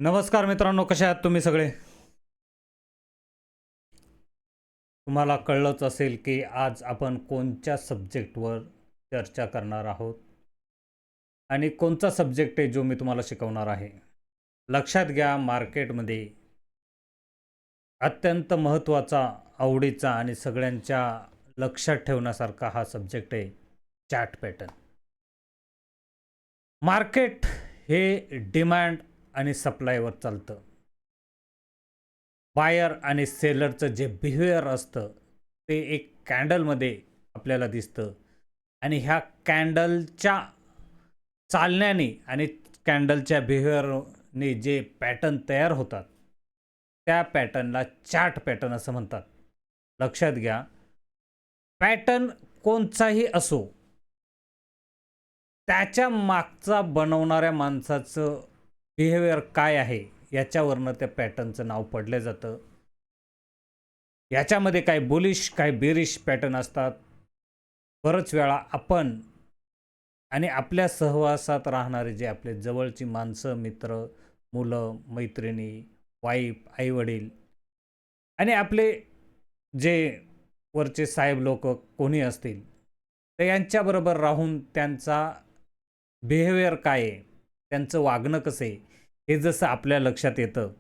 नमस्कार मित्रांनो, कशा आहात तुम्ही सगळे? तुम्हाला कळलंच असेल की आज आपण कोणत्या सब्जेक्टवर चर्चा करणार आहोत आणि कोणता सब्जेक्ट आहे जो मी तुम्हाला शिकवणार आहे. लक्षात घ्या, मार्केटमध्ये अत्यंत महत्त्वाचा, आवडीचा आणि सगळ्यांच्या लक्षात ठेवण्यासारखा हा सब्जेक्ट आहे चार्ट पॅटर्न. मार्केट हे डिमांड आणि सप्लायवर चालतं. बायर आणि सेलरचं जे बिहेवियर असतं ते एक कॅन्डलमध्ये आपल्याला दिसतं आणि ह्या कॅन्डलच्या चालण्याने आणि कॅन्डलच्या बिहेवियरने जे पॅटर्न तयार होतात त्या पॅटर्नला चार्ट पॅटर्न असं म्हणतात. लक्षात घ्या, पॅटर्न कोणताही असो, त्याच्या मागचा बनवणाऱ्या माणसाचं बिहेवियर काय आहे याच्यावरनं त्या पॅटर्नचं नाव पडलं जातं. याच्यामध्ये काय बुलिश काय बेरिश पॅटर्न असतात. बरंच वेळा आपण आणि आपल्या सहवासात राहणारे जे आपले जवळची माणसं, मित्र, मुलं, मैत्रिणी, वाईफ, आईवडील आणि आपले जे वरचे साहेब लोक कोणी असतील, तर यांच्याबरोबर राहून त्यांचा बिहेवियर काय आहे, त्यांचं वागणं कसं आहे, हे जसं आपल्या लक्षात येतं,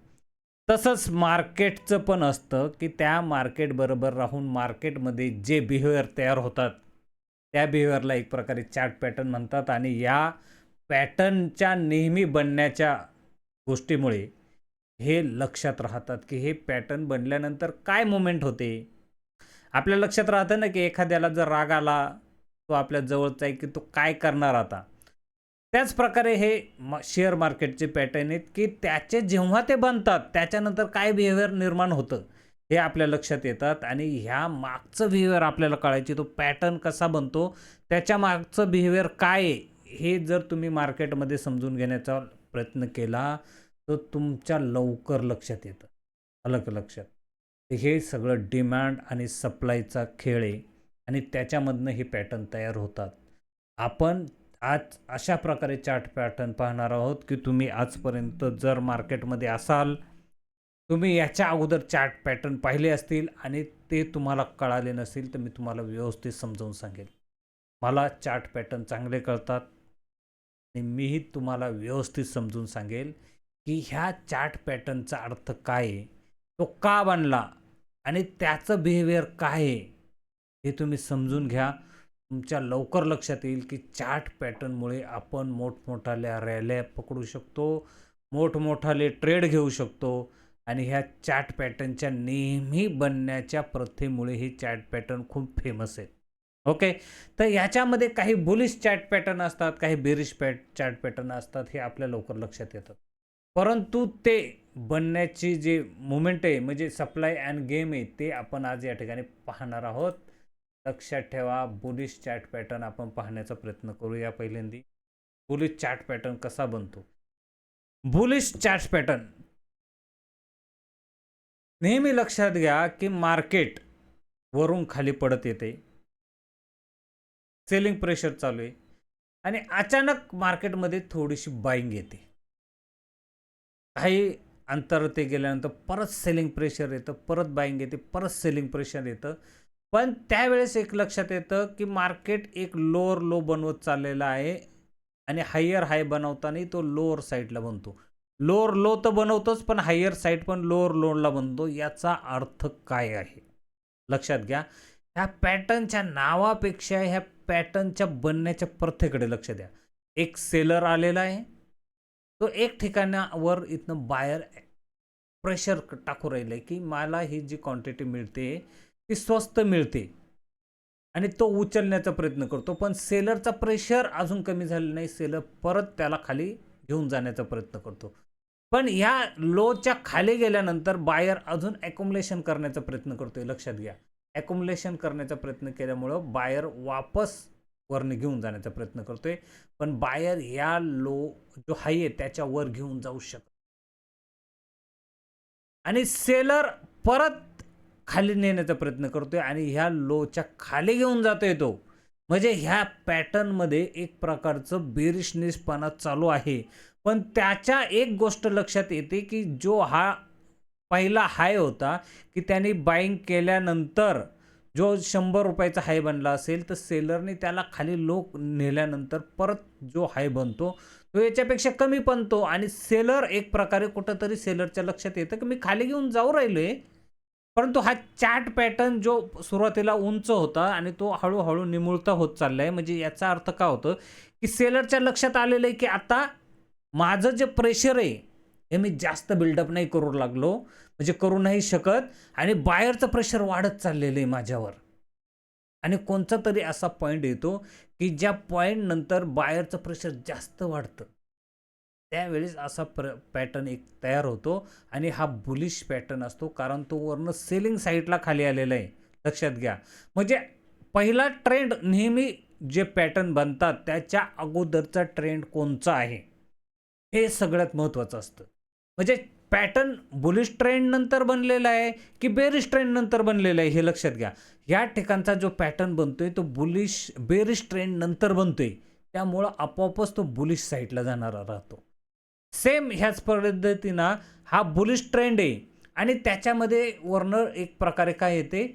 तसंच मार्केटचं पण असतं की त्या मार्केटबरोबर राहून मार्केटमध्ये जे बिहेवियर तयार होतात त्या बिहेवियरला एक प्रकारे चार्ट पॅटर्न म्हणतात. आणि या पॅटर्नच्या नेहमी बनण्याच्या गोष्टीमुळे हे लक्षात राहतात की हे पॅटर्न बनल्यानंतर काय मुवमेंट होते. आपल्या लक्षात राहतं ना की एखाद्याला जर राग आला, तो आपल्या जवळचा आहे की तो काय करणार आता. त्याच प्रकारे हे शेअर मार्केटचे पॅटर्न आहेत की त्याचे जेव्हा ते बनतात त्याच्यानंतर काय बिहेवियर निर्माण होतं हे आपल्या लक्षात येतात. आणि ह्या मागचं बिहेवियर आपल्याला कळायची, तो पॅटर्न कसा बनतो, त्याच्या मागचं बिहेवियर काय आहे, हे जर तुम्ही मार्केटमध्ये समजून घेण्याचा प्रयत्न केला तर तुमच्या लवकर लक्षात येतं. आलं का लक्षात? हे सगळं डिमांड आणि सप्लायचा खेळ आहे आणि त्याच्यामधनं हे पॅटर्न तयार होतात. आपण आज अशा प्रकारे चार्ट पॅटर्न पाहणार आहोत की तुम्ही आजपर्यंत जर मार्केटमध्ये असाल, तुम्ही याच्या अगोदर चार्ट पॅटर्न पाहिले असतील आणि ते तुम्हाला कळाले नसेल, तर मी तुम्हाला व्यवस्थित समजावून सांगेल. मला चार्ट पॅटर्न चांगले कळतात आणि मीही तुम्हाला व्यवस्थित समजून सांगेल की ह्या चार्ट पॅटर्नचा अर्थ काय आहे, तो का बनला आणि त्याचं बिहेवियर काय आहे, हे तुम्ही समजून घ्या. तुमच्या लवकर लक्षात येईल की चार्ट पॅटर्नमुळे आपण मोठमोठाल्या रॅल्या पकडू शकतो, मोठमोठाले ट्रेड घेऊ शकतो आणि ह्या चार्ट पॅटर्नच्या नेहमी बनण्याच्या प्रथेमुळे हे चार्ट पॅटर्न खूप फेमस आहेत. ओके, तर ह्याच्यामध्ये काही बुलिश चार्ट पॅटर्न असतात, काही बेरिश चार्ट पॅटर्न असतात, हे आपल्या लवकर लक्षात येतात. परंतु ते बनण्याची जे मुवमेंट आहे, म्हणजे सप्लाय अँड गेम आहे, ते आपण आज या ठिकाणी पाहणार आहोत. लक्षात ठेवा, बुलिश चार्ट पॅटर्न आपण पाहण्याचा प्रयत्न करूया. पहिल्यांदा बुलिश चार्ट पॅटर्न कसा बनतो. बुलिश चार्ट पॅटर्न नेहमी लक्षात घ्या की मार्केट वरून खाली पडत येते, सेलिंग प्रेशर चालू आहे आणि अचानक मार्केटमध्ये थोडीशी बाईंग येते. काही अंतर ते गेल्यानंतर परत सेलिंग प्रेशर येतं, परत बाईंग येते, परत सेलिंग प्रेशर येतं. पण त्यावेळेस एक लक्षात येतं की मार्केट एक लोअर लो बनवत चाललेला आहे आणि हायर हाय बनवताना तो लोअर साईडला बनतो. लोअर लो तर बनवतोच, पण हायर साईड पण लोअर लोला बनतो. याचा अर्थ काय आहे लक्षात घ्या. ह्या पॅटर्नच्या नावापेक्षा ह्या पॅटर्नच्या बनण्याच्या प्रथेकडे लक्ष द्या. एक सेलर आलेला आहे, तो एक ठिकाणावर इथनं बायर प्रेशर टाकू राहिलं की मला ही जी क्वांटिटी मिळते ती स्वस्त मिळते आणि तो उचलण्याचा प्रयत्न करतो. पण सेलरचा प्रेशर अजून कमी झालेला नाही, सेलर परत त्याला खाली घेऊन जाण्याचा प्रयत्न करतो. पण ह्या लोच्या खाली गेल्यानंतर बायर अजून ॲक्युमुलेशन करण्याचा प्रयत्न करतोय. लक्षात घ्या, ॲक्युमुलेशन करण्याचा प्रयत्न केल्यामुळं बायर वापस वरने घेऊन जाण्याचा प्रयत्न करतोय. पण बायर या लो जो हाय आहे त्याच्या वर घेऊन जाऊ शकतो आणि सेलर परत खाली नेण्याचा प्रयत्न करतोय आणि ह्या लोच्या खाली घेऊन जातोय तो. म्हणजे ह्या पॅटर्नमध्ये एक प्रकारचं बेरिशनेसपणा चालू आहे. पण त्याच्या एक गोष्ट लक्षात येते, की जो हा पहिला हाय होता, की त्याने बाईंग केल्यानंतर जो ₹100 चा हाय बनला असेल, तर सेलरने त्याला खाली लो नेल्यानंतर परत जो हाय बनतो, तो याच्यापेक्षा कमी बनतो आणि सेलर एक प्रकारे कुठेतरी सेलरच्या लक्षात येतं, की मी खाली घेऊन जाऊ राहिलोय. परंतु हा चार्ट पॅटर्न जो सुरुवातीला उंच होता आणि तो हळू निमुळता होत चाललाय. म्हणजे याचा अर्थ काय होतं, की सेलरच्या लक्षात आलेलं आहे, की आता माझं जे प्रेशर आहे, हे मी जास्त बिल्डअप नाही करू लागलो, म्हणजे करू नाही शकत आणि बायरचं प्रेशर वाढत चाललेलं आहे माझ्यावर. आणि कोणचा तरी असा पॉइंट येतो, की ज्या पॉइंट नंतर बायरचं प्रेशर जास्त वाढतं. त्यावेळेस असा पॅटर्न एक तयार होतो आणि हा बुलिश पॅटर्न असतो, कारण तो वरनं सेलिंग साईडला खाली आलेला आहे. लक्षात घ्या. म्हणजे पहिला ट्रेंड नेहमी जे पॅटर्न बनतात त्याच्या अगोदरचा ट्रेंड कोणचा आहे, हे सगळ्यात महत्त्वाचं असतं. म्हणजे पॅटर्न बुलिश ट्रेंड नंतर बनलेला आहे, की बेरिश ट्रेंड नंतर बनलेला आहे, हे लक्षात घ्या. या ठिकाणचा जो पॅटर्न बनतोय तो बेरिश ट्रेंड नंतर बनतोय. त्यामुळं आपोआपच तो बुलिश साईडला जाणारा राहतो. सेम ह्याच पद्धतीनं हा बुलिश ट्रेंड आहे आणि त्याच्यामध्ये वरनं एक प्रकारे काय येते,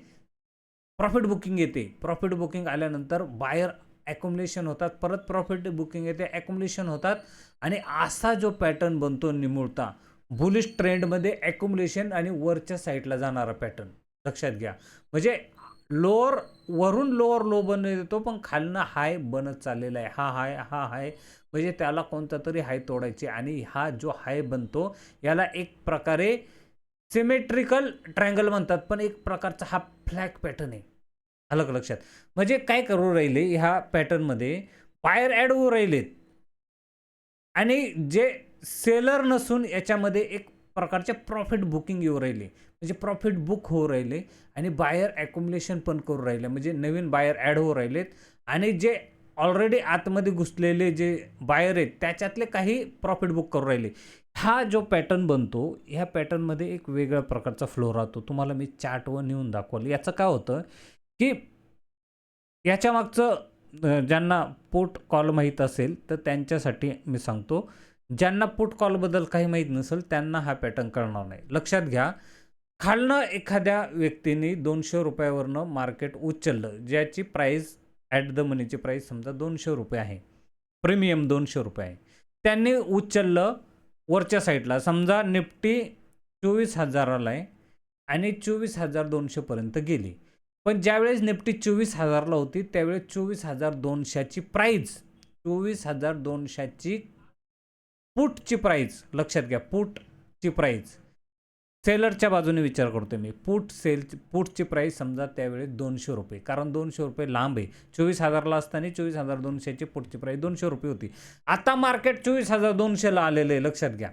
प्रॉफिट बुकिंग येते. प्रॉफिट बुकिंग आल्यानंतर बायर ॲक्युमुलेशन होतात. परत प्रॉफिट बुकिंग येते, ॲक्युमुलेशन होतात आणि असा जो पॅटर्न बनतो निमुळता, बुलिश ट्रेंडमध्ये ॲक्युमुलेशन आणि वरच्या साईडला जाणारा पॅटर्न. लक्षात घ्या. म्हणजे वरून लोअर लो बनत येतो, पण खालनं हाय बनत चाललेला आहे. हा हाय म्हणजे त्याला कोणता तरी हाय तोडायचे आणि हा जो हाय बनतो याला एक प्रकारे सिमेट्रिकल ट्रायंगल म्हणतात, पण एक प्रकारचा हा फ्लॅग पॅटर्न आहे. आलं का लक्षात? म्हणजे काय करू राहिले ह्या पॅटर्नमध्ये, बायर ॲड होऊ राहिलेत आणि जे सेलर नसून याच्यामध्ये एक प्रकारचे प्रॉफिट बुकिंग येऊ राहिले. म्हणजे प्रॉफिट बुक होऊ राहिले आणि बायर ॲक्युमुलेशन पण करू राहिले. म्हणजे नवीन बायर ॲड होऊ राहिलेत आणि जे ऑलरेडी आतमध्ये घुसलेले जे बायर आहेत त्याच्यातले काही प्रॉफिट बुक करू राहिले. हा जो पॅटर्न बनतो, ह्या पॅटर्नमध्ये एक वेगळ्या प्रकारचा फ्लो राहतो. तुम्हाला मी चार्टवर नेऊन दाखवलं. याचं काय होतं, की याच्या मागचं ज्यांना पुट कॉल माहीत असेल तर त्यांच्यासाठी मी सांगतो. ज्यांना पुट कॉलबद्दल काही माहीत नसेल त्यांना हा पॅटर्न कळणार नाही. लक्षात घ्या, खालनं एखाद्या व्यक्तीने ₹200 वरनं मार्केट उचललं, ज्याची प्राईस ॲट द मनीची प्राईस समजा ₹200 आहे. प्रीमियम ₹200 आहे. त्यांनी उचललं वरच्या साईडला, समजा निफ्टी 24,000 ला आहे आणि 24,200 पर्यंत गेली. पण ज्यावेळेस निफ्टी 24,000 ला होती त्यावेळेस 24,200 ची प्राईस, 24,200 ची पुटची प्राईस, लक्षात घ्या, पुटची प्राईस सेलरच्या बाजूने विचार करतोय मी. पुटची प्राईस समजा त्यावेळेस ₹200, कारण ₹200 लांब आहे. 24,000 ला असताना 24,200 ची पुटची प्राईस ₹200 होती. आता मार्केट 24,200 ला आलेलं आहे, लक्षात घ्या.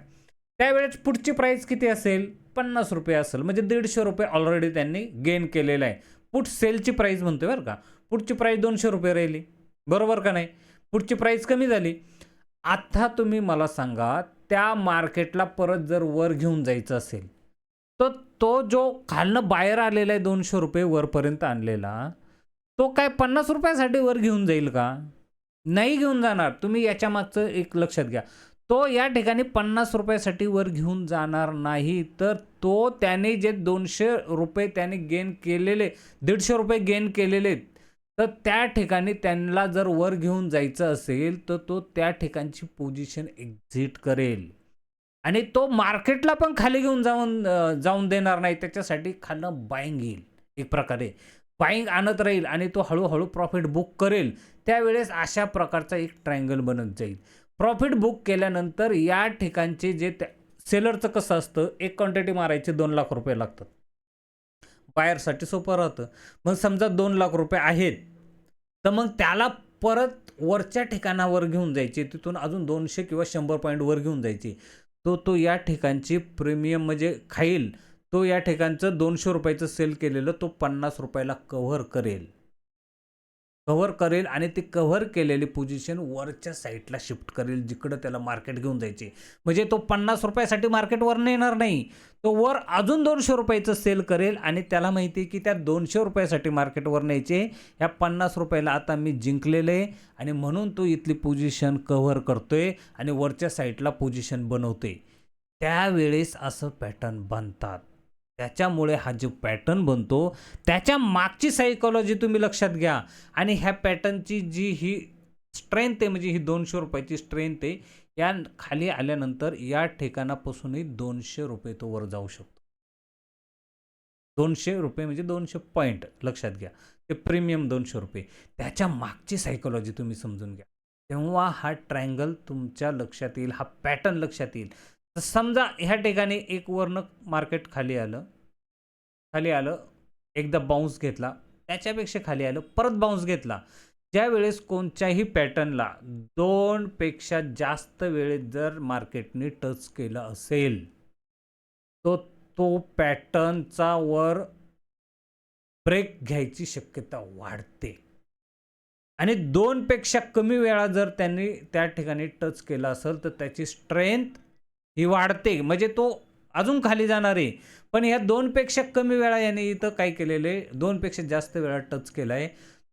त्यावेळेस पुटची प्राईस किती असेल? ₹50 असेल. म्हणजे ₹150 ऑलरेडी त्यांनी गेन केलेला आहे. पुट सेलची प्राईस म्हणतोय बरं का. पुटची प्राईस ₹200 राहिली, बरोबर का नाही? पुटची प्राईस कमी झाली. आता तुम्ही मला सांगा, त्या मार्केटला परत जर वर घेऊन जायचं असेल, तर तो जो खालनं बाहेर आलेला आहे ₹200 वरपर्यंत आणलेला, तो काय ₹50 साठी वर घेऊन जाईल का? नाही घेऊन जाणार. तुम्ही याच्या मागचं एक लक्षात घ्या. तो या ठिकाणी ₹50 साठी वर घेऊन जाणार नाही. तर तो त्याने जे ₹200 त्याने गेन केलेले, ₹150 गेन केलेले, तर त्या ठिकाणी त्यांना जर वर घेऊन जायचं असेल, तर तो त्या ठिकाणची पोझिशन एक्झिट करेल आणि तो मार्केटला पण खाली घेऊन जाऊन देणार नाही. त्याच्यासाठी खालनं बाईंग येईल. एक प्रकारे बाईंग आणत राहील आणि तो हळू प्रॉफिट बुक करेल. त्यावेळेस अशा प्रकारचा एक ट्रायंगल बनत जाईल. प्रॉफिट बुक केल्यानंतर या ठिकाणचे जे सेलरचं कसं असतं, एक क्वांटिटी मारायचे ₹2,00,000 लागतात. बायरसाठी सोपं राहतं. मग समजा ₹2,00,000 आहेत, तर मग त्याला परत वरच्या ठिकाणावर घेऊन जायचे. तिथून अजून 200 किंवा 100 पॉईंट वर घेऊन जायचे. तो या ठिकाणची प्रीमियम म्हणजे खाईल. तो या ठिकाणचं ₹200 सेल केलेलं तो ₹50 ला कव्हर करेल. कव्हर करेल आणि ती कव्हर केलेली पोझिशन वरच्या साईडला शिफ्ट करेल, जिकडं त्याला मार्केट घेऊन जायचे. म्हणजे तो ₹50 मार्केट वरनं येणार नाही. तो वर अजून ₹200 सेल करेल आणि त्याला माहिती आहे की त्या ₹200 मार्केटवर न्यायचे. ह्या ₹50 आता मी जिंकलेलं आहे आणि म्हणून तो इथली पोझिशन कव्हर करतोय आणि वरच्या साईडला पोझिशन बनवतोय. त्यावेळेस असं पॅटर्न बनतात. त्याच्यामुळे हा जो पॅटर्न बनतो, त्याच्या मागची सायकॉलॉजी तुम्ही लक्षात घ्या आणि ह्या पॅटर्नची जी ही स्ट्रेंथ आहे, म्हणजे ही ₹200 स्ट्रेंथ आहे. या खाली आल्यानंतर या ठिकाणापासूनही ₹200 तो वर जाऊ शकतो. ₹200 म्हणजे 200 पॉइंट लक्षात घ्या. ते प्रीमियम ₹200. त्याच्या मागची सायकॉलॉजी तुम्ही समजून घ्या. तेव्हा हा ट्रायंगल तुमच्या लक्षात येईल, हा पॅटर्न लक्षात येईल. तर समजा ह्या ठिकाणी एक वरनं मार्केट खाली आलं, एकदा बाउन्स घेतला, त्याच्यापेक्षा खाली आलं, परत बाउन्स घेतला. ज्यावेळेस कोणत्याही पॅटर्नला 2 पेक्षा जास्त वेळेत जर मार्केटने टच केलं असेल, तो तो पॅटर्नचा वर ब्रेक घ्यायची शक्यता वाढते. आणि 2 पेक्षा कमी वेळा जर त्यांनी त्या ठिकाणी टच केला असेल, तर त्याची स्ट्रेंथ ही वाढते. म्हणजे तो अजून खाली जाणार आहे. पण ह्या 2 पेक्षा कमी वेळा याने इथं काय केलेलं आहे, 2 पेक्षा जास्त वेळा टच केला आहे.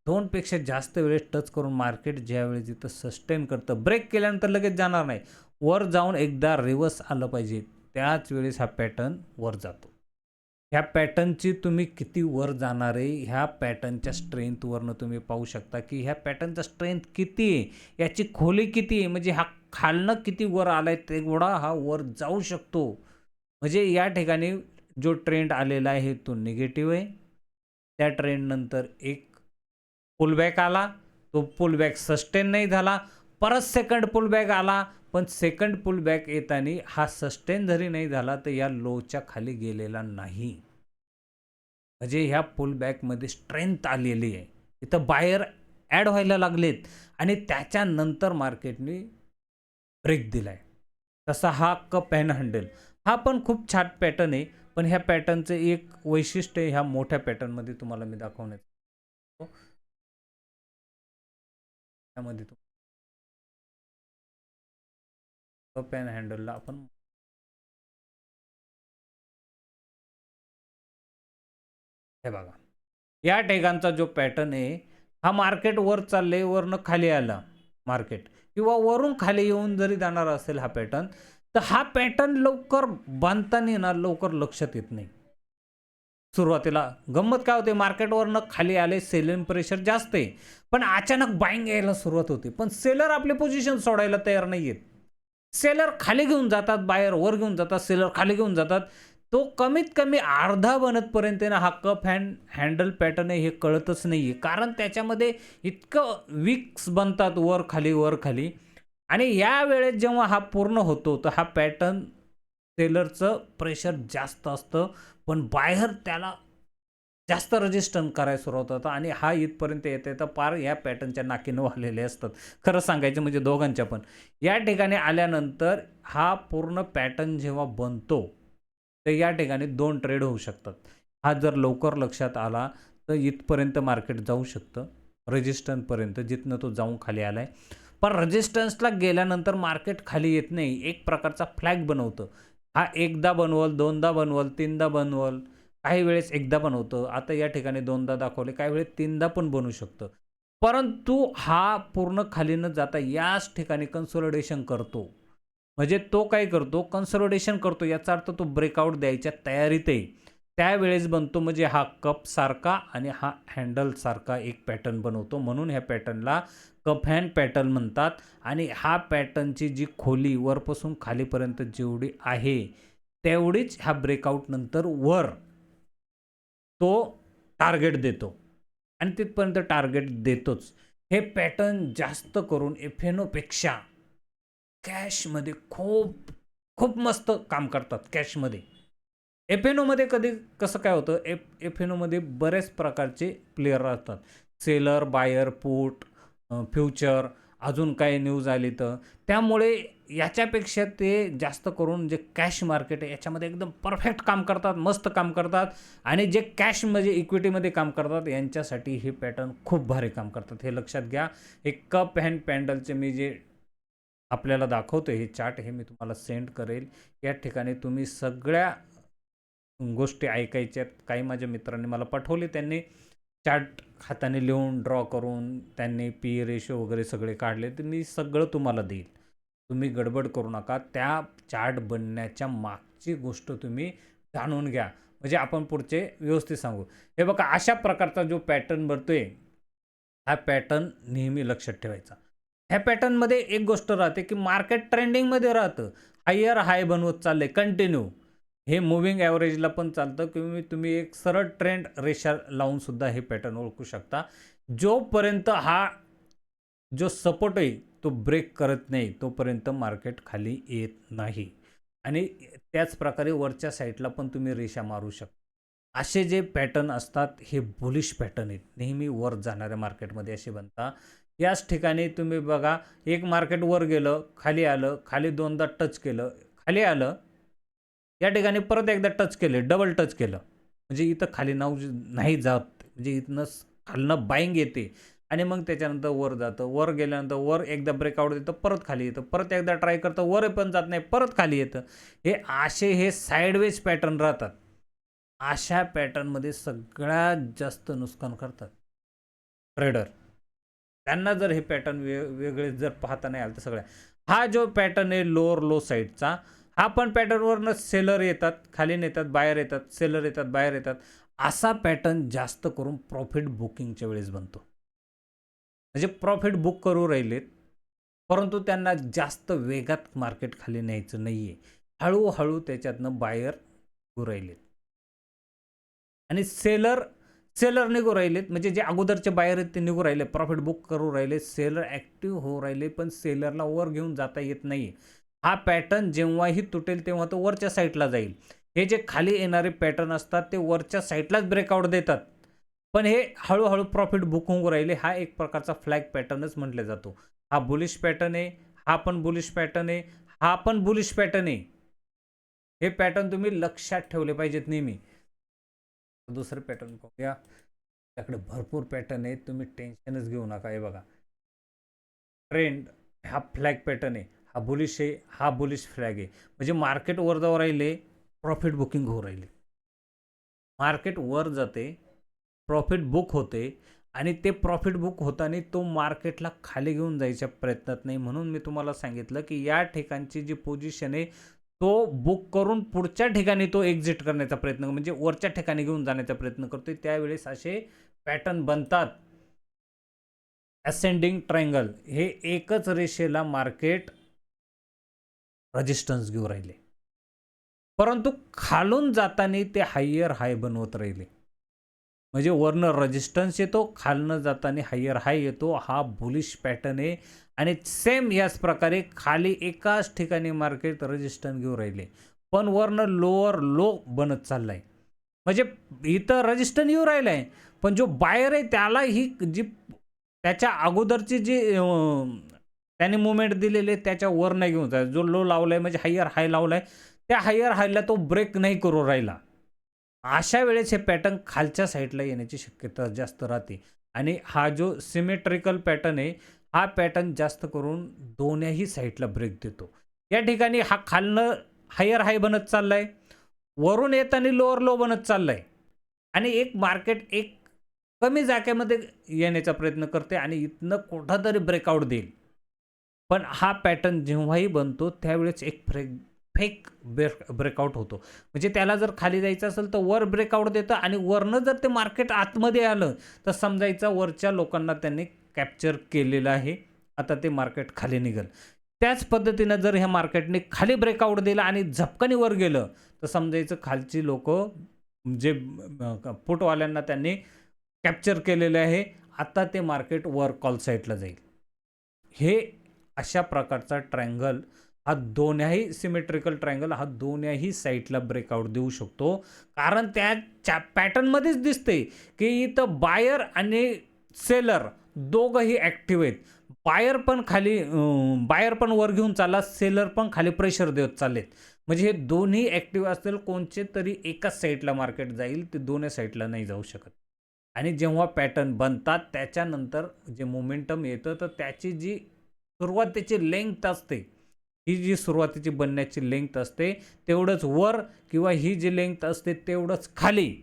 2 पेक्षा जास्त वेळेस टच करून मार्केट ज्यावेळेस इथं सस्टेन करतं, ब्रेक केल्यानंतर लगेच जाणार नाही. वर जाऊन एकदा रिव्हर्स आलं पाहिजे. त्याच वेळेस हा पॅटर्न वर जातो. ह्या पॅटर्नची तुम्ही किती वर जाणार आहे, ह्या पॅटर्नच्या स्ट्रेंथवरनं तुम्ही पाहू शकता की ह्या पॅटर्नचा स्ट्रेंथ किती आहे, याची खोली किती आहे. म्हणजे हा खालनं किती वर आलाय तेवढा हा वर जाऊ शकतो. म्हणजे या ठिकाणी जो ट्रेंड आलेला आहे तो निगेटिव्ह आहे. त्या ट्रेंडनंतर एक पुलबॅक आला, तो पुलबॅक सस्टेन नाही झाला. परत सेकंड पुलबॅक आला, पण सेकंड पुलबॅक येताना हा सस्टेन जरी नाही झाला, तर या लोच्या खाली गेलेला नाही. म्हणजे ह्या पुलबॅकमध्ये स्ट्रेंथ आलेली आहे. इथं बायर ॲड व्हायला लागलेत आणि त्याच्यानंतर मार्केटने ब्रेक दिलाय. तसा हा कप अँड हँडल हा पण खूप छान पॅटर्न आहे. पण ह्या पॅटर्नचं एक वैशिष्ट्य ह्या मोठ्या पॅटर्नमध्ये तुम्हाला मी दाखवण्यात त्यामध्ये कप अँड हँडलला आपण हे बघा, या ठिकाणचा जो पॅटर्न आहे, हा मार्केट वर चालले, वरनं खाली आला मार्केट किंवा वरून खाली येऊन जरी जाणार असेल हा पॅटर्न, तर हा पॅटर्न लवकर बांधताना ना लवकर लक्षात येत नाही. सुरुवातीला गंमत काय होते, मार्केटवरनं खाली आले, सेलिंग प्रेशर जास्त आहे, पण अचानक बाईंग यायला सुरुवात होते. पण सेलर आपली पोझिशन सोडायला तयार नाहीयेत. सेलर खाली घेऊन जातात, बायर वर घेऊन जातात, सेलर खाली घेऊन जातात. तो कमीत कमी अर्धा बनतपर्यंत ना हा कप हँडल पॅटर्न आहे हे कळतच नाहीये. कारण त्याच्यामध्ये इतकं विक्स बनतात वर खाली, वर खाली. आणि या वेळेस जेव्हा हा पूर्ण होतो, तर हा पॅटर्न सेलरचं प्रेशर जास्त असतं, पण बायर त्याला जास्त रेजिस्टन्स करायला सुरुवात होतं आणि हा इथपर्यंत येते तर पार या पॅटर्नच्या नाकीनं वाहलेले असतात. खरं सांगायचं म्हणजे दोघांच्या पण. या ठिकाणी आल्यानंतर हा पूर्ण पॅटर्न जेव्हा बनतो, तर या ठिकाणी 2 ट्रेड होऊ शकतात. हा जर लवकर लक्षात आला, तर इथपर्यंत मार्केट जाऊ शकतं. रेजिस्टन्सपर्यंत जिथनं तो जाऊन खाली आलाय. पण रेजिस्टन्सला गेल्यानंतर मार्केट खाली येत नाही. एक प्रकारचा फ्लॅग बनवतं. हा एकदा बनवल, दोनदा बनवल, तीनदा बनवल. काही वेळेस एकदा बनवतं. आता या ठिकाणी 2दा दाखवले. काही वेळेस 3दा पण बनवू शकतं. परंतु हा पूर्ण खाली न जाता याच ठिकाणी कन्सोलिडेशन करतो. म्हणजे तो काय करतो, कन्सोलिडेशन करतो. याचा अर्थ तो ब्रेकआउट द्यायच्या तयारीत आहे. त्यावेळेस बनतो म्हणजे हा कपसारखा आणि हा हँडलसारखा एक पॅटर्न बनवतो. म्हणून ह्या पॅटर्नला कप हँड पॅटर्न म्हणतात. आणि हा पॅटर्नची जी खोली वरपासून खालीपर्यंत जेवढी आहे, तेवढीच ह्या ब्रेकआउट नंतर वर तो टार्गेट देतो आणि तिथपर्यंत टार्गेट देतोच. हे पॅटर्न जास्त करून एफ-एन-ओपेक्षा कॅशमध्ये खूप खूप मस्त काम करतात कॅशमध्ये. एफ-एन-ओमध्ये कधी कसं काय होतं, एफ-एन-ओमध्ये बरेच प्रकारचे प्लेयर असतात. सेलर, बायर, पुट, फ्युचर, अजून काही न्यूज आली तर. त्यामुळे याच्यापेक्षा ते जास्त करून जे कॅश मार्केट आहे याच्यामध्ये एकदम परफेक्ट काम करतात, मस्त काम करतात. आणि जे कॅश म्हणजे इक्विटीमध्ये काम करतात यांच्यासाठी हे पॅटर्न खूप भारी काम करतात, हे लक्षात घ्या. हे कप अँड पॅन्डलचे मी जे आपल्याला दाखवतो हे चार्ट, हे मी तुम्हाला सेंड करेल. या ठिकाणी तुम्ही सगळ्या गोष्टी ऐकायच्यात. काही माझ्या मित्रांनी मला पाठवले, त्यांनी चार्ट हाताने लिहून ड्रॉ करून त्यांनी पी रेशो वगैरे सगळे काढले, तर मी सगळं तुम्हाला देईल. तुम्ही गडबड करू नका. त्या चार्ट बनण्याच्या मागची गोष्ट तुम्ही जाणून घ्या, म्हणजे आपण पुढचे व्यवस्थित सांगू. हे बघा, अशा प्रकारचा जो पॅटर्न बनतोय, हा पॅटर्न नेहमी लक्षात ठेवायचा. ह्या पॅटर्नमध्ये एक गोष्ट राहते की मार्केट ट्रेंडिंगमध्ये राहतं, हायर हाय बनवत चाललंय कंटिन्यू. हे मूव्हिंग ॲव्हरेजला पण चालतं किंवा तुम्ही एक सरळ ट्रेंड रेषा लावून सुद्धा हे पॅटर्न ओळखू शकता. जोपर्यंत हा जो सपोर्ट आहे तो ब्रेक करत नाही तोपर्यंत मार्केट खाली येत नाही. आणि त्याच प्रकारे वरच्या साईडला पण तुम्ही रेषा मारू शकता. असे जे पॅटर्न असतात हे बुलिश पॅटर्न आहेत, नेहमी वर जाणाऱ्या मार्केटमध्ये असे बनतात. याच ठिकाणी तुम्ही बघा, एक मार्केट वर गेलं, खाली आलं, खाली दोनदा टच केलं, खाली आलं, या ठिकाणी परत एकदा टच केले, डबल टच केलं, म्हणजे इथं खाली नाही जात, म्हणजे इथनं खालनं बाईंग येते आणि मग त्याच्यानंतर वर जातं. वर गेल्यानंतर वर एकदा ब्रेकआउट देतं, परत खाली येतं, परत एकदा ट्राय करतं, वर पण जात नाही, परत खाली येतं. हे साईडवेज पॅटर्न राहतात. अशा पॅटर्नमध्ये सगळ्यात जास्त नुकसान करतात ट्रेडर. त्यांना जर हे पॅटर्न वेगळे जर पाहता नाही आलं तर सगळ्या, हा जो पॅटर्न आहे लोअर लो साईडचा, हा पण पॅटर्नवरनं सेलर येतात, खाली नेतात, बाहेर येतात, सेलर येतात, बाहेर येतात. असा पॅटर्न जास्त करून प्रॉफिट बुकिंगच्या वेळेस बनतो. म्हणजे प्रॉफिट बुक करू राहिलेत, परंतु त्यांना जास्त वेगात मार्केट खाली न्यायचं नाही आहे. हळूहळू त्याच्यातनं बायर निघू राहिलेत आणि सेलर निघू राहिलेत. म्हणजे जे अगोदरचे बायर आहेत ते निघू राहिले, प्रॉफिट बुक करू राहिले, सेलर ॲक्टिव्ह होऊ राहिले, पण सेलरला वर घेऊन जाता येत नाही. हा पॅटर्न जेव्हाही तुटेल तेव्हा तो वरच्या साईडला जाईल. हे जे खाली येणारे पॅटर्न असतात ते वरच्या साईडलाच ब्रेकआउट देतात, पण हे हळूहळू प्रॉफिट बुक होऊ राहिले. हा एक प्रकारचा फ्लॅग पॅटर्नच म्हटला जातो. हा बुलिश पॅटर्न आहे, हा पण बुलिश पॅटर्न आहे, हा पण बुलिश पॅटर्न आहे. हे पॅटर्न तुम्ही लक्षात ठेवले पाहिजेत नेहमी. दुसरं पॅटर्न पाहूया. त्याकडे भरपूर पॅटर्न आहेत, तुम्ही टेन्शनच घेऊ नका. हे बघा, ट्रेंड हा फ्लॅग पॅटर्न आहे, हा बुलिश आहे, हा बुलिश फ्लॅग आहे. म्हणजे मार्केट वर जाऊ राहिले, प्रॉफिट बुकिंग होऊ राहिले. मार्केट वर जाते, प्रॉफिट बुक होते आणि ते प्रॉफिट बुक होताना तो मार्केटला खाली घेऊन जायच्या प्रयत्नात नाही. म्हणून मी तुम्हाला सांगितलं की या ठिकाणची जी पोझिशन आहे तो बुक करून पुढच्या ठिकाणी तो एक्झिट करण्याचा प्रयत्न, म्हणजे वरच्या ठिकाणी घेऊन जाण्याचा प्रयत्न करतोय. त्यावेळेस असे पॅटर्न बनतात. असेंडिंग ट्रायंगल, हे एकच रेषेला मार्केट रेजिस्टन्स घेऊन राहिले, परंतु खालून जाताना ते हायर हाय बनवत राहिले. म्हणजे वरनं रेजिस्टन्स येतो, खालनं जाताना हायर हाय येतो. हा बुलिश पॅटर्न आहे. आणि सेम याच प्रकारे खाली एकाच ठिकाणी मार्केट रेजिस्टन्स घेऊन राहिले, पण वरनं लोअर लो बनत चाललाय. म्हणजे इथं रेजिस्टन्स येऊ राहिलाय, पण जो बायर आहे त्याला ही जी त्याच्या अगोदरची जी त्याने मुवमेंट दिलेले त्याच्या वर नाही घेऊन जायचं. जो लो लावलाय म्हणजे हायर हाय लावलाय, त्या हायर हायला तो ब्रेक नाही करू राहिला. अशा वेळेस हे पॅटर्न खालच्या साईडला येण्याची शक्यता जास्त राहते. आणि हा जो सिमेट्रिकल पॅटर्न आहे, हा पॅटर्न जास्त करून दोन्ही साईडला ब्रेक देतो. या ठिकाणी हा खालनं हायर हाय बनत चाललाय, वरून येताना लोअर लो बनत चाललाय आणि एक मार्केट एक कमी जागेमध्ये येण्याचा प्रयत्न करते आणि इथनं कुठंतरी ब्रेकआउट देईल. पण हा पॅटर्न जेव्हाही बनतो त्यावेळेस एक फेक ब्रेकआउट होतो. म्हणजे त्याला जर खाली जायचं असेल तर वर ब्रेकआउट देतं आणि वरनं जर ते मार्केट आतमध्ये आलं तर समजायचं वरच्या लोकांना त्यांनी कॅप्चर केलेलं आहे, आता ते मार्केट खाली निघेल. त्याच पद्धतीनं जर ह्या मार्केटने खाली ब्रेकआउट दिला आणि झपकानी वर गेलं तर समजायचं खालची लोक जे पुटवाल्यांना त्यांनी कॅप्चर केलेले आहे, आता ते मार्केट वर कॉल साईडला जाईल. हे अशा प्रकारचा ट्रायंगल, हा दोन्ही सिमेट्रिकल ट्रायंगल हा दोन्ही साईडला ब्रेकआउट देऊ शकतो. कारण त्या पॅटर्नमध्येच दिसते की इथं बायर आणि सेलर दोघंही ॲक्टिव्ह आहेत. बायर पण खाली बायर पण वर घेऊन चालला, सेलर पण खाली प्रेशर देत चाललेत. म्हणजे हे दोन्ही ॲक्टिव्ह असतील, कोणचे तरी एकाच साईडला मार्केट जाईल, ते दोन्ही साईडला नाही जाऊ शकत. आणि जेव्हा पॅटर्न बनतात त्याच्यानंतर जे मोमेंटम येतं, तर त्याची जी सुरुवातीची लेंग्थ असते, ही जी सुरुवातीची बनण्याची लेंग्थ असते, तेवढंच वर किंवा ही जी लेंग्थ असते तेवढंच खाली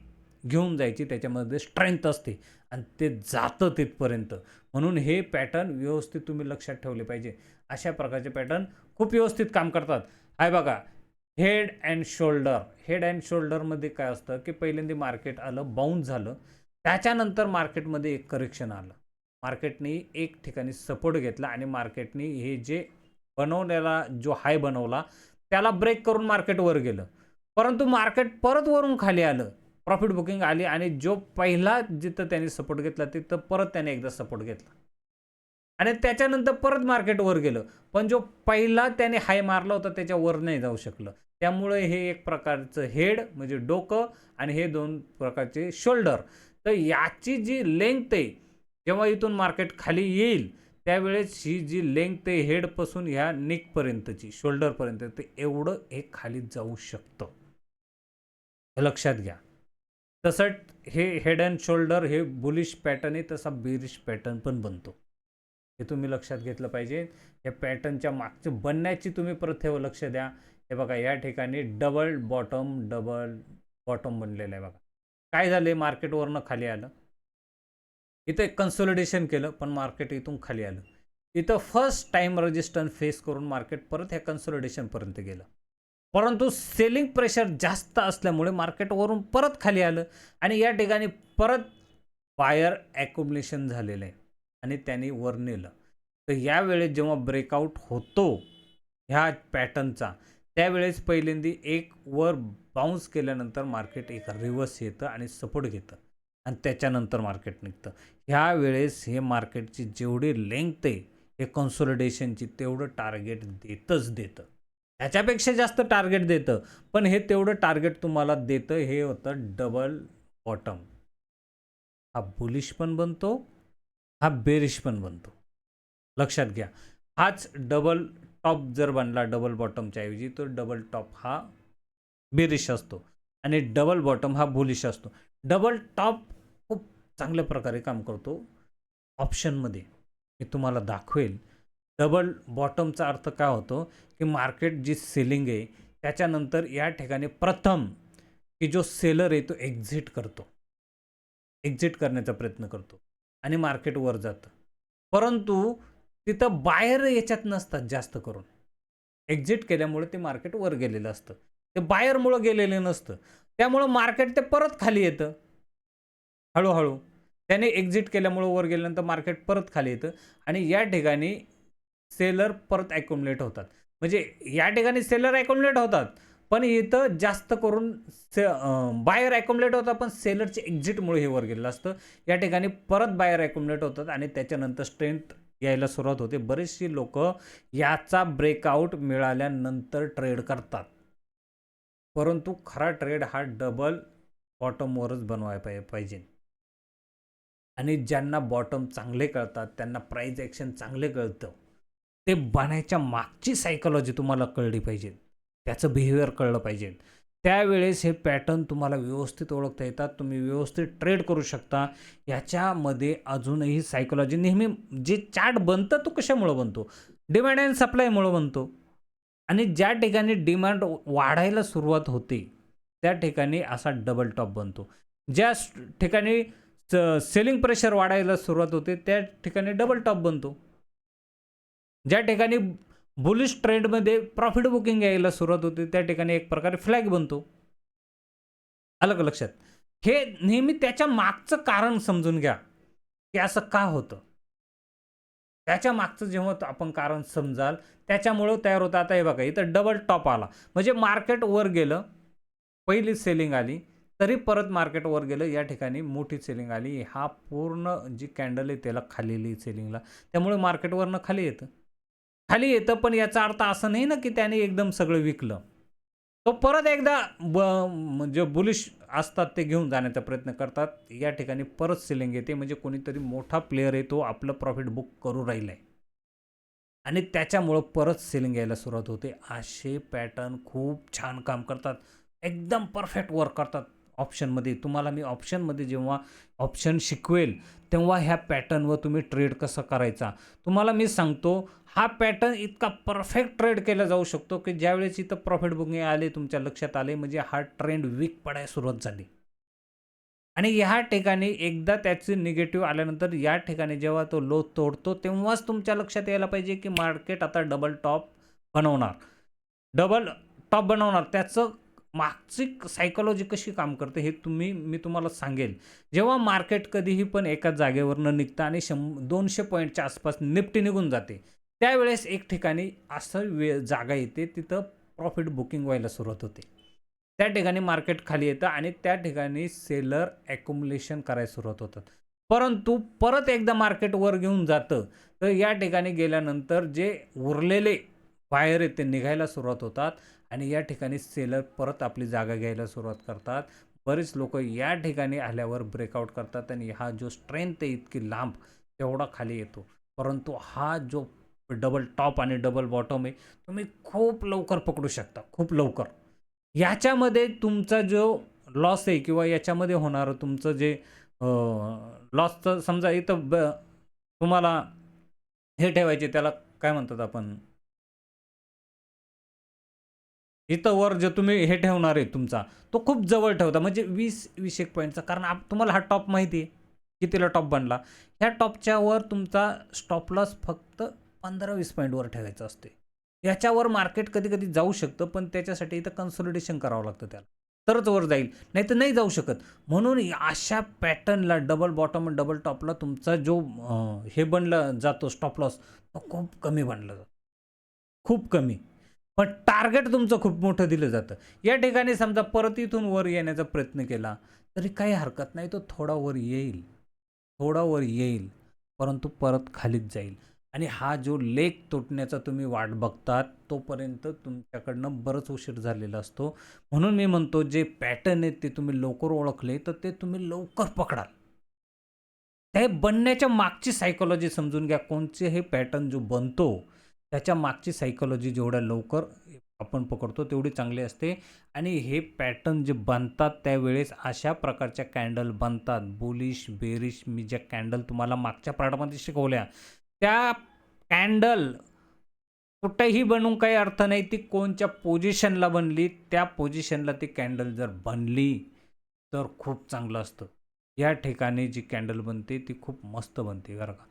घेऊन जायची त्याच्यामध्ये स्ट्रेंथ असते आणि ते जातं तिथपर्यंत. म्हणून हे पॅटर्न व्यवस्थित तुम्ही लक्षात ठेवले पाहिजे. अशा प्रकारचे पॅटर्न खूप व्यवस्थित काम करतात. हाय बघा, head and shoulder. Head and शोल्डरमध्ये काय असतं, की पहिल्यांदा मार्केट आलं, बाउन्स झालं. त्याच्यानंतर मार्केटमध्ये एक करेक्शन आलं. मार्केटने एक ठिकाणी सपोर्ट घेतला आणि मार्केटने हे जे बनवलेला जो हाय बनवला, त्याला ब्रेक करून मार्केट वर गेलं. परंतु मार्केट परत वरून खाली आलं. प्रॉफिट बुकिंग आली आणि जो पहिला जिथं त्यांनी सपोर्ट घेतला तिथं परत त्याने एकदा सपोर्ट घेतला. आणि त्याच्यानंतर परत मार्केट वर गेलं. पण जो पहिला त्याने हाय मारला होता त्याच्या वर नाही जाऊ शकलं. त्यामुळे हे एक प्रकारचं हेड म्हणजे डोकं आणि हे दोन प्रकारचे शोल्डर. तर याची जी लेंग्थ आहे, जेव्हा इथून मार्केट खाली येईल त्यावेळेस ही जी लेंग्थ आहे हेडपासून ह्या नेकपर्यंतची, शोल्डरपर्यंत, ते एवढं हे खाली जाऊ शकतं. हे लक्षात घ्या. तसं हे हेड अँड शोल्डर हे बुलिश पॅटर्न आहे, तसा बेरिश पॅटर्न पण बनतो. हे तुम्ही लक्षात घेतलं पाहिजे. या पॅटर्नच्या मागचे बनण्याची तुम्ही प्रथेवर लक्ष द्या. हे बघा, या ठिकाणी डबल बॉटम बनलेलं आहे बघा. काय झाले, मार्केटवरनं खाली आलं. इथं एक कन्सोलिडेशन केलं, पण मार्केट इथून खाली आलं. इथं फर्स्ट टाइम रेजिस्टन्स फेस करून मार्केट परत ह्या कन्सोलिडेशनपर्यंत गेलं. परंतु सेलिंग प्रेशर जास्त असल्यामुळे मार्केट वरून परत खाली आलं आणि या ठिकाणी परत बायर ॲक्युमुलेशन झालेलं आहे आणि त्यांनी वर नेलं. तर यावेळेस जेव्हा ब्रेकआउट होतो ह्या पॅटर्नचा, त्यावेळेस पहिल्यांदा एक वर बाउन्स केल्यानंतर मार्केट एक रिव्हर्स येतं आणि सपोर्ट घेतं आणि त्याच्यानंतर मार्केट निघतं. ह्या वेळेस हे मार्केटची जेवढी लेंग्थ आहे हे कन्सोलिडेशनची, तेवढं टार्गेट देतं. ह्याच्यापेक्षा जास्त टार्गेट देतं, पण हे तेवढं टार्गेट तुम्हाला देतं. हे होतं डबल बॉटम. हा बुलिश पण बनतो, हा बेरिश पण बनतो. लक्षात घ्या. हाच डबल टॉप जर बनला डबल बॉटमच्या ऐवजी, तो डबल टॉप हा बेरिश असतो आणि डबल बॉटम हा बुलिश असतो. डबल टॉप खूप चांगल्या प्रकारे काम करतो ऑप्शनमध्ये. मी तुम्हाला दाखवेल. डबल बॉटमचा अर्थ काय होतो, की मार्केट जी सेलिंग आहे त्याच्यानंतर या ठिकाणी प्रथम की जो सेलर आहे तो एक्झिट करण्याचा प्रयत्न करतो आणि मार्केट वर जातं. परंतु तिथं बायर याच्यात नसतात जास्त करून. एक्झिट केल्यामुळे ते मार्केट वर गेलेलं असतं. ते बायरमुळं गेलेलं नसतं. त्यामुळं मार्केट ते परत खाली येतं. हळू-हळू. त्याने एक्झिट केल्यामुळं वर गेल्यानंतर मार्केट परत खाली येतं आणि या ठिकाणी सेलर परत ॲक्युमुलेट होतात. म्हणजे या ठिकाणी सेलर ॲक्युमुलेट होतात, पण इथं जास्त करून बायर ॲक्युमुलेट होतात, पण सेलरच्या एक्झिटमुळे हे वर गेलेलं असतं. या ठिकाणी परत बायर ॲक्युमुलेट होतात आणि त्याच्यानंतर स्ट्रेंथ यायला सुरुवात होते. बरेचशी लोकं याचा ब्रेकआउट मिळाल्यानंतर ट्रेड करतात. परंतु खरा ट्रेड हा डबल बॉटमवरच बनवायला पाहिजे. आणि ज्यांना बॉटम चांगले कळतात, त्यांना प्राइस ॲक्शन चांगले कळतं. ते बनायच्या मागची सायकॉलॉजी तुम्हाला कळली पाहिजे. त्याचं बिहेवियर कळलं पाहिजे. त्यावेळेस हे पॅटर्न तुम्हाला व्यवस्थित ओळखता येतात. तुम्ही व्यवस्थित ट्रेड करू शकता. याच्यामध्ये अजूनही सायकॉलॉजी नेहमी जे चार्ट बनतं तो कशामुळं बनतो? डिमांड अँड सप्लायमुळं बनतो. आणि ज्या ठिकाणी डिमांड वाढायला सुरुवात होते, त्या ठिकाणी असा डबल टॉप बनतो. ज्या ठिकाणी सेलिंग प्रेशर वाढायला सुरुवात होते, त्या ठिकाणी डबल टॉप बनतो. ज्या ठिकाणी बुलिश ट्रेंडमध्ये प्रॉफिट बुकिंग यायला सुरुवात होते, त्या ठिकाणी एक प्रकारे फ्लॅग बनतो. आलं का लक्षात? हे नेहमी त्याच्या मागचं कारण समजून घ्या, की असं का होतं? त्याच्या मागचं जेव्हा आपण कारण समजाल, त्याच्यामुळं तयार होतं. आता हे बघा, इथं डबल टॉप आला. म्हणजे मार्केट वर गेलं, पहिली सेलिंग आली, तरी परत मार्केट वर गेलं. या ठिकाणी मोठी सेलिंग आली. हा पूर्ण जी कॅन्डल आहे त्याला खाल्लेली सेलिंगला. त्यामुळे मार्केट वरनं खाली येतं. खाली येतं, पण याचा अर्थ असं नाही ना, की त्याने एकदम सगळं विकलं. तो परत एकदा म्हणजे बुलिश असतात ते घेऊन जाण्याचा प्रयत्न करतात. या ठिकाणी परत सेलिंग येते. म्हणजे कोणीतरी मोठा प्लेयर आहे, तो आपलं प्रॉफिट बुक करू राहिलाय. आणि त्याच्यामुळं परत सेलिंग यायला सुरुवात होते. असे पॅटर्न खूप छान काम करतात. एकदम परफेक्ट वर्क करतात ऑप्शनमध्ये. तुम्हाला मी ऑप्शनमध्ये जेव्हा ऑप्शन शिकवेल, तेव्हा ह्या पॅटर्नवर तुम्ही ट्रेड कसा करायचा. तुम्हाला मी सांगतो, हा पॅटर्न इतका परफेक्ट ट्रेड केला जाऊ शकतो, की ज्यावेळेस इथं प्रॉफिट बुकिंग आले, तुमच्या लक्षात आले, म्हणजे हा ट्रेंड वीक पडायला सुरुवात झाली. आणि ह्या ठिकाणी एकदा त्याची निगेटिव्ह आल्यानंतर या ठिकाणी जेव्हा तो लो तोडतो, तेव्हाच तुमच्या लक्षात यायला पाहिजे, की मार्केट आता डबल टॉप बनवणार. डबल टॉप बनवणार. त्याचं मागची सायकॉलॉजी कशी काम करते हे मी तुम्हाला सांगेल. जेव्हा मार्केट कधीही पण एका जागेवरनं निघतं आणि 200 पॉईंटच्या आसपास निफ्टी निघून जाते, त्यावेळेस एक ठिकाणी असं जागा येते, तिथं प्रॉफिट बुकिंग व्हायला सुरुवात होते. त्या ठिकाणी मार्केट खाली येतं आणि त्या ठिकाणी सेलर ॲक्युमुलेशन करायला सुरुवात होतात. परंतु परत एकदा मार्केट वर घेऊन जातं, तर या ठिकाणी गेल्यानंतर जे उरलेले बायर आहेत ते निघायला सुरुवात होतात आणि या ठिकाणी सेलर परत आपली जागा घ्यायला सुरुवात करतात. बरेच लोकं या ठिकाणी आल्यावर ब्रेकआउट करतात आणि हा जो स्ट्रेंथ आहे इतकी लांब, तेवढा खाली येतो. परंतु हा जो डबल टॉप आणि डबल बॉटम आहे, तुम्ही खूप लवकर पकडू शकता, खूप लवकर. याच्यामध्ये तुमचा जो लॉस आहे किंवा याच्यामध्ये होणारं तुमचं जे लॉसचं समजा इथं तुम्हाला हे ठेवायचे, त्याला काय म्हणतात आपण, इथं वर जे तुम्ही हे ठेवणार आहे तुमचा, तो खूप जवळ ठेवता म्हणजे 20 एक पॉईंटचा. कारण तुम्हाला हा टॉप माहिती आहे, कितीला टॉप बनला. ह्या टॉपच्या वर तुमचा स्टॉप लॉस फक्त 15-20 पॉईंटवर ठेवायचा असते. याच्यावर मार्केट कधी-कधी जाऊ शकतं, पण त्याच्यासाठी इथं कन्सोलिडेशन करावं लागतं त्याला. तरच वर जाईल, नाहीतर नाही जाऊ शकत. म्हणून अशा पॅटर्नला डबल बॉटम आणि डबल टॉपला तुमचा जो हे बनला जातो स्टॉप लॉस, तो खूप कमी बनला जातो. खूप कमी. पण टार्गेट तुमचं खूप मोठं दिलं जातं. या ठिकाणी समजा परत इथून वर येण्याचा प्रयत्न केला, तरी काही हरकत नाही. तो थोडा वर येईल, थोडा वर येईल, परंतु परत खालीच जाईल. आणि हा जो लेग तुटण्याचा तुम्ही वाट बघतात, तोपर्यंत तुमच्याकडनं बरंच उशीर झालेला असतो. म्हणून मी म्हणतो, जे पॅटर्न आहेत ते तुम्ही लवकर ओळखले, तर ते तुम्ही लवकर पकडाल. ते बनण्याच्या मागची सायकॉलॉजी समजून घ्या. कोणतेही पॅटर्न जो बनतो, त्याच्या मागची सायकॉलॉजी जेवढ्या लवकर आपण पकडतो तेवढी चांगली असते. आणि हे पॅटर्न जे बनतात त्यावेळेस अशा प्रकारच्या कॅन्डल बनतात. बुलिश, बेरिश, मी ज्या कॅन्डल तुम्हाला मागच्या पार्टमध्ये शिकवल्या, त्या कॅन्डल कुठेही बनवून काही अर्थ नाही. ती कोणत्या पोझिशनला बनली, त्या पोझिशनला ती कॅन्डल जर बनली, तर खूप चांगलं असतं. या ठिकाणी जी कॅन्डल बनते ती खूप मस्त बनते बरं का.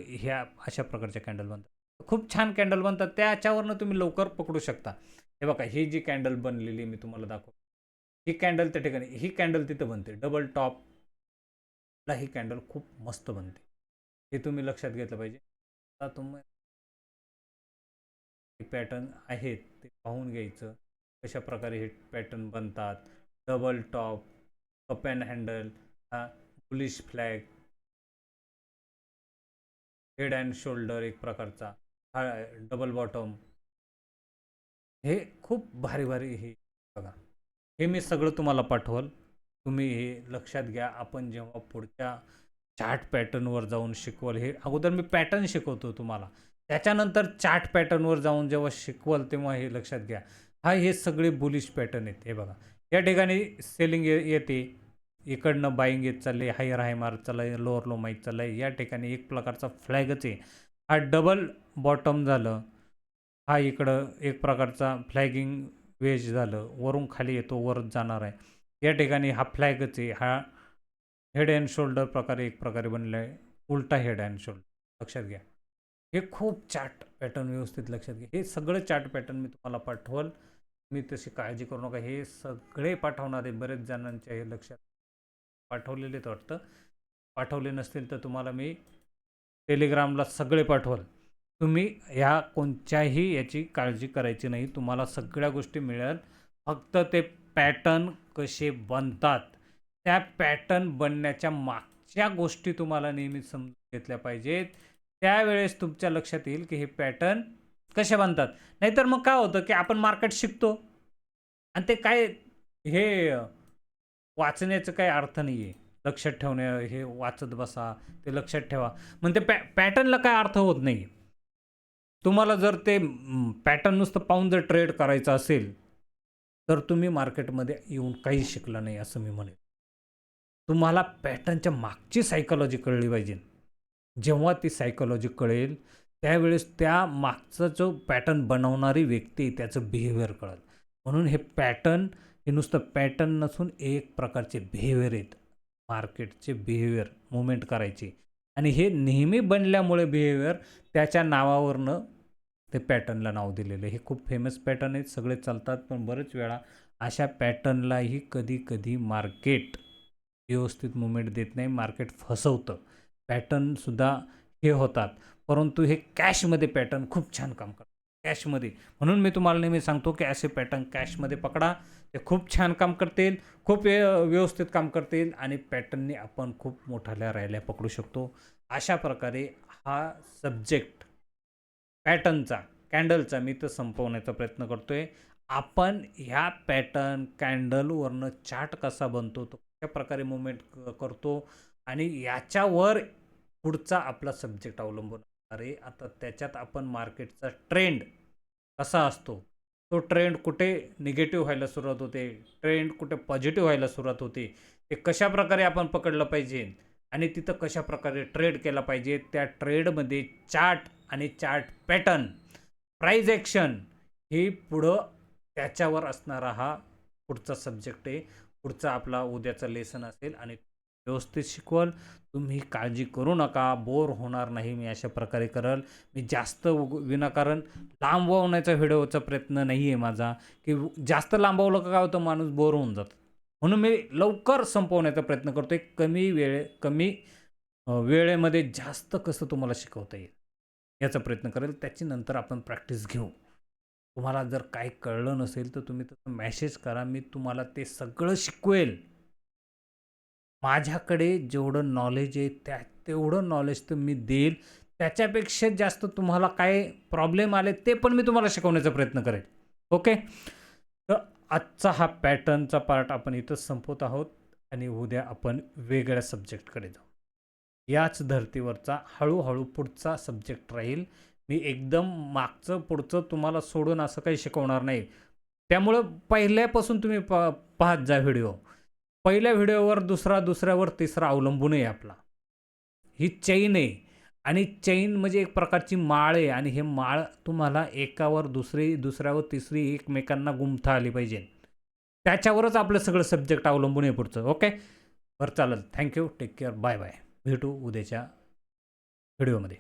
ह्या अशा प्रकारच्या कॅन्डल बनतात. खूप छान कॅन्डल बनतात. त्याच्यावरनं तुम्ही लवकर पकडू शकता. हे बघा, ही जी कॅन्डल बनलेली मी तुम्हाला दाखवतो. ही कॅन्डल त्या ठिकाणी, ही कॅन्डल तिथं बनते. डबल टॉपला ही कॅन्डल खूप मस्त बनते. हे तुम्ही लक्षात घेतलं पाहिजे. आता तुम्ही पॅटर्न आहेत ते पाहून घ्यायचं. कशा प्रकारे हे पॅटर्न बनतात. Double top, cup and handle, हा bullish flag, head and shoulder एक प्रकारचा, हा डबल बॉटम. हे खूप भारी भारी हे बघा. हे मी सगळं तुम्हाला पाठवल. तुम्ही हे लक्षात घ्या. आपण जेव्हा पुढच्या चार्ट पॅटर्नवर जाऊन शिकवल, हे अगोदर मी पॅटर्न शिकवतो तुम्हाला, त्याच्यानंतर चार्ट पॅटर्नवर जाऊन जेव्हा शिकवल तेव्हा हे लक्षात घ्या. हे सगळे बुलिश पॅटर्न आहेत. हे बघा, या ठिकाणी सेलिंग येते, इकडनं बाईंग येत चालले, हायर हाय मार्क चाललंय, लोअर लो माहीत चाललंय. या ठिकाणी एक प्रकारचा फ्लॅगच आहे. हा डबल बॉटम झालं, हा इकडं एक प्रकारचा फ्लॅगिंग वेज झालं, वरून खाली येतो, वरच जाणार आहे. या ठिकाणी हा फ्लॅगच आहे. हा हेड अँड शोल्डर प्रकारे एक प्रकारे बनला आहे, उलटा हेड अँड शोल्डर. लक्षात घ्या. हे खूप चार्ट पॅटर्न व्यवस्थित लक्षात घ्या. हे सगळं चार्ट पॅटर्न मी तुम्हाला पाठवल. मी तशी काळजी करू नका. हे सगळे पाठवणार आहे. बरेच जणांच्या हे लक्षात पाठवलेलेच वाटतं. पाठवले नसतील तर तुम्हाला मी टेलिग्रामला सगळे पाठवल. तुम्ही ह्या कोणत्याही याची काळजी करायची नाही. तुम्हाला सगळ्या गोष्टी मिळेल. फक्त ते पॅटर्न कसे बनतात, त्या पॅटर्न बनण्याच्या मागच्या गोष्टी तुम्हाला नेहमी समजून घेतल्या पाहिजेत. त्यावेळेस तुमच्या लक्षात येईल की हे पॅटर्न कसे बनतात. नाहीतर मग काय होतं की आपण मार्केट शिकतो आणि ते काय, हे वाचण्याचं काही अर्थ नाही आहे. लक्षात ठेवणे, हे वाचत बसा, ते लक्षात ठेवा. मग ते पॅटर्नला काय अर्थ होत नाही. तुम्हाला जर ते पॅटर्न नुसतं पाहून जर ट्रेड करायचं असेल तर तुम्ही मार्केटमध्ये येऊन काही शिकला नाही असं मी म्हणेन. तुम्हाला पॅटर्नच्या मागची सायकॉलॉजी कळली पाहिजे. जेव्हा ती सायकॉलॉजी कळेल त्यावेळेस त्या मागचा जो पॅटर्न बनवणारी व्यक्ती त्याचं बिहेवियर कळेल. म्हणून हे पॅटर्न हे नुसतं पॅटर्न नसून एक प्रकारचे बिहेवियर आहेत. मार्केटचे बिहेवियर मुवमेंट करायची आणि हे नेहमी बनल्यामुळे बिहेवियर त्याच्या नावावरनं ते पॅटर्नला नाव दिलेलं आहे. हे खूप फेमस पॅटर्न आहेत, सगळे चालतात, पण बरेच वेळा अशा पॅटर्नलाही कधी कधी मार्केट व्यवस्थित मुवमेंट देत नाही, मार्केट फसवतं. पॅटर्नसुद्धा हे होतात, परंतु हे कॅशमध्ये पॅटर्न खूप छान काम करतात. कॅशमध्ये म्हणून मी तुम्हाला नेहमी सांगतो की असे पॅटर्न कॅशमध्ये पकडा, ते खूप छान काम करतील, खूप व्यवस्थित काम करतील आणि पॅटर्नने आपण खूप मोठ्या रॅल्या पकडू शकतो. अशा प्रकारे हा सब्जेक्ट पॅटर्नचा कॅन्डलचा मी तर संपवण्याचा प्रयत्न करतोय. आपण ह्या पॅटर्न कॅन्डलवरनं चार्ट कसा बनतो, तो कशा प्रकारे मुवमेंट करतो आणि याच्यावर पुढचा आपला सब्जेक्ट अवलंबून अरे आता त्याच्यात आपण मार्केटचा ट्रेंड कसा असतो, तो ट्रेंड कुठे निगेटिव्ह व्हायला सुरुवात होते, ट्रेंड कुठे पॉझिटिव्ह व्हायला सुरुवात होते, ते कशा प्रकारे आपण पकडलं पाहिजे आणि तिथं कशा प्रकारे ट्रेड केला पाहिजे. त्या ट्रेडमध्ये चार्ट आणि चार्ट पॅटर्न, प्राइस ॲक्शन हे पुढं त्याच्यावर असणारा हा पुढचा सब्जेक्ट आहे. पुढचा आपला उद्याचा लेसन असेल आणि व्यवस्थित शिकवल. तुम्ही काळजी करू नका, बोर होणार नाही. मी अशा प्रकारे करल. मी जास्त विनाकारण लांबवण्याचा व्हिडिओचा प्रयत्न नाही आहे माझा, की जास्त लांबवलं का काय होतं, माणूस बोर होऊन जातं. म्हणून मी लवकर संपवण्याचा प्रयत्न करतोय. कमी वेळेमध्ये जास्त कसं तुम्हाला शिकवता येईल याचा प्रयत्न करेल. त्याची नंतर आपण प्रॅक्टिस घेऊ. तुम्हाला जर काही कळलं नसेल तर तुम्ही तसं मेसेज करा, मी तुम्हाला ते सगळं शिकवेल. माझ्याकडे जेवढं नॉलेज आहे तेवढं नॉलेज तर मी देईल. त्याच्यापेक्षा जास्त तुम्हाला काय प्रॉब्लेम आले ते पण मी तुम्हाला शिकवण्याचा प्रयत्न करेल. ओके, तर आजचा हा पॅटर्नचा पार्ट आपण इथंच संपवत आहोत आणि उद्या आपण वेगळ्या सब्जेक्टकडे जाऊ. याच धर्तीवरचा हळूहळू पुढचा सब्जेक्ट राहील. मी एकदम मागचं पुढचं तुम्हाला सोडून असं काही शिकवणार नाही. त्यामुळं पहिल्यापासून तुम्ही पाहत जा व्हिडिओ. पहिल्या व्हिडिओवर दुसरा, दुसऱ्यावर तिसरा अवलंबून आहे आपला. ही चैन आहे आणि चैन म्हणजे एक प्रकारची माळ आहे आणि हे माळ तुम्हाला एकावर दुसरी, दुसऱ्यावर तिसरी एकमेकांना गुंफता आली पाहिजे. त्याच्यावरच आपलं सगळं सब्जेक्ट अवलंबून आहे पुढचं. ओके, बरं चालेल. Thank you, take care, bye bye. भेटू उद्याच्या व्हिडिओमध्ये.